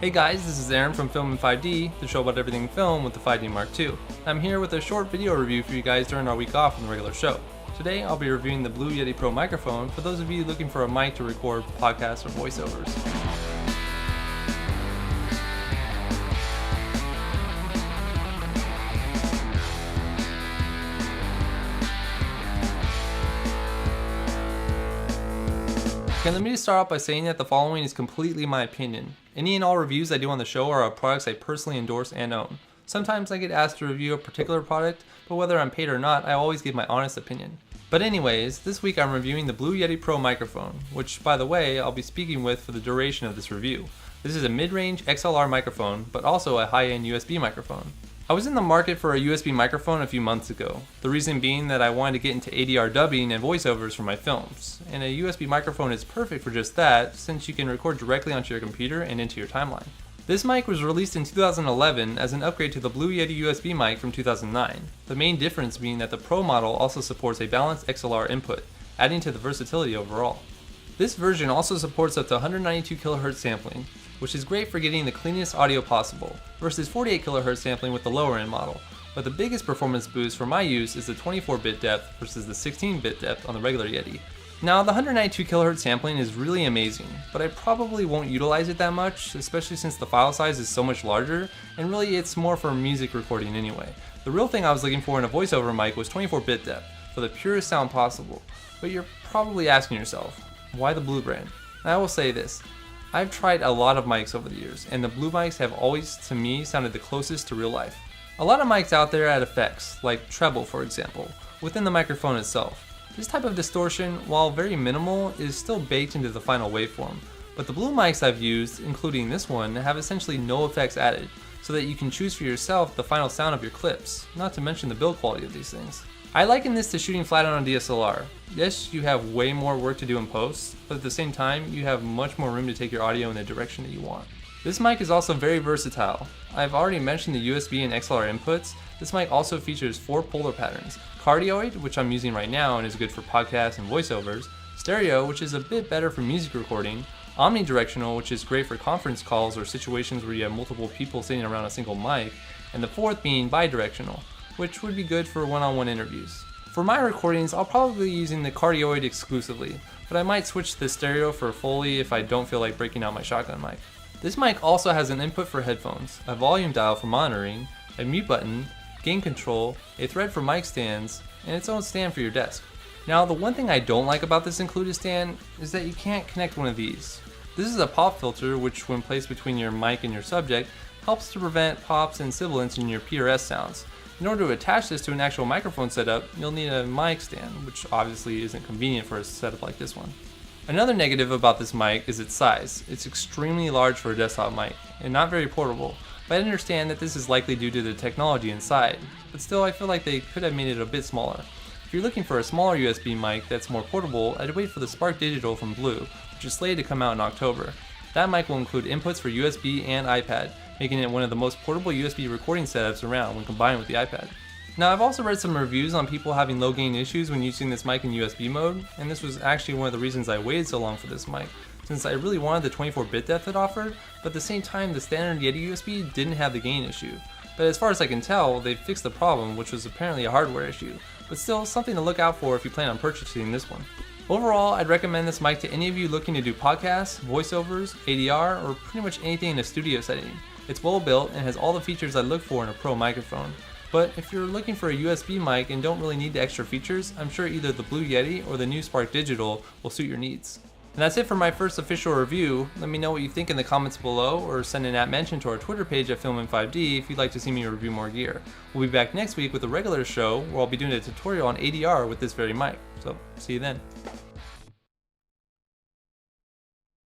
Hey guys, this is Aaron from Film in 5D, the show about everything film with the 5D Mark II. I'm here with a short video review for you guys during our week off from the regular show. Today I'll be reviewing the Blue Yeti Pro microphone for those of you looking for a mic to record podcasts or voiceovers. Okay, let me just start off by saying that the following is completely my opinion. Any and all reviews I do on the show are of products I personally endorse and own. Sometimes I get asked to review a particular product, but whether I'm paid or not, I always give my honest opinion. But anyways, this week I'm reviewing the Blue Yeti Pro microphone, which by the way, I'll be speaking with for the duration of this review. This is a mid-range XLR microphone, but also a high-end USB microphone. I was in the market for a USB microphone a few months ago, the reason being that I wanted to get into ADR dubbing and voiceovers for my films, and a USB microphone is perfect for just that since you can record directly onto your computer and into your timeline. This mic was released in 2011 as an upgrade to the Blue Yeti USB mic from 2009, the main difference being that the Pro model also supports a balanced XLR input, adding to the versatility overall. This version also supports up to 192 kHz sampling, which is great for getting the cleanest audio possible, versus 48 kHz sampling with the lower end model, but the biggest performance boost for my use is the 24-bit depth versus the 16-bit depth on the regular Yeti. Now the 192 kHz sampling is really amazing, but I probably won't utilize it that much, especially since the file size is so much larger, and really it's more for music recording anyway. The real thing I was looking for in a voiceover mic was 24-bit depth, for the purest sound possible, but you're probably asking yourself, why the Blue brand? And I will say this, I've tried a lot of mics over the years, and the Blue mics have always, to me, sounded the closest to real life. A lot of mics out there add effects, like treble for example, within the microphone itself. This type of distortion, while very minimal, is still baked into the final waveform, but the Blue mics I've used, including this one, have essentially no effects added, so that you can choose for yourself the final sound of your clips, not to mention the build quality of these things. I liken this to shooting flat on a DSLR. Yes, you have way more work to do in post, but at the same time, you have much more room to take your audio in the direction that you want. This mic is also very versatile. I've already mentioned the USB and XLR inputs. This mic also features 4 polar patterns. Cardioid, which I'm using right now and is good for podcasts and voiceovers. Stereo, which is a bit better for music recording. Omnidirectional, which is great for conference calls or situations where you have multiple people sitting around a single mic. And the fourth being bidirectional, which would be good for one-on-one interviews. For my recordings, I'll probably be using the cardioid exclusively, but I might switch to the stereo for Foley if I don't feel like breaking out my shotgun mic. This mic also has an input for headphones, a volume dial for monitoring, a mute button, gain control, a thread for mic stands, and its own stand for your desk. Now, the one thing I don't like about this included stand is that you can't connect one of these. This is a pop filter which, when placed between your mic and your subject, helps to prevent pops and sibilants in your PRS sounds. In order to attach this to an actual microphone setup, you'll need a mic stand, which obviously isn't convenient for a setup like this one. Another negative about this mic is its size. It's extremely large for a desktop mic, and not very portable, but I understand that this is likely due to the technology inside, but still I feel like they could have made it a bit smaller. If you're looking for a smaller USB mic that's more portable, I'd wait for the Spark Digital from Blue, which is slated to come out in October. That mic will include inputs for USB and iPad, making it one of the most portable USB recording setups around when combined with the iPad. Now, I've also read some reviews on people having low gain issues when using this mic in USB mode, and this was actually one of the reasons I waited so long for this mic, since I really wanted the 24-bit depth it offered, but at the same time the standard Yeti USB didn't have the gain issue. But as far as I can tell, they've fixed the problem, which was apparently a hardware issue, but still something to look out for if you plan on purchasing this one. Overall, I'd recommend this mic to any of you looking to do podcasts, voiceovers, ADR, or pretty much anything in a studio setting. It's well built and has all the features I look for in a pro microphone. But if you're looking for a USB mic and don't really need the extra features, I'm sure either the Blue Yeti or the new Spark Digital will suit your needs. And that's it for my first official review. Let me know what you think in the comments below, or send an @mention to our Twitter page at Film5D if you'd like to see me review more gear. We'll be back next week with a regular show where I'll be doing a tutorial on ADR with this very mic. So, see you then.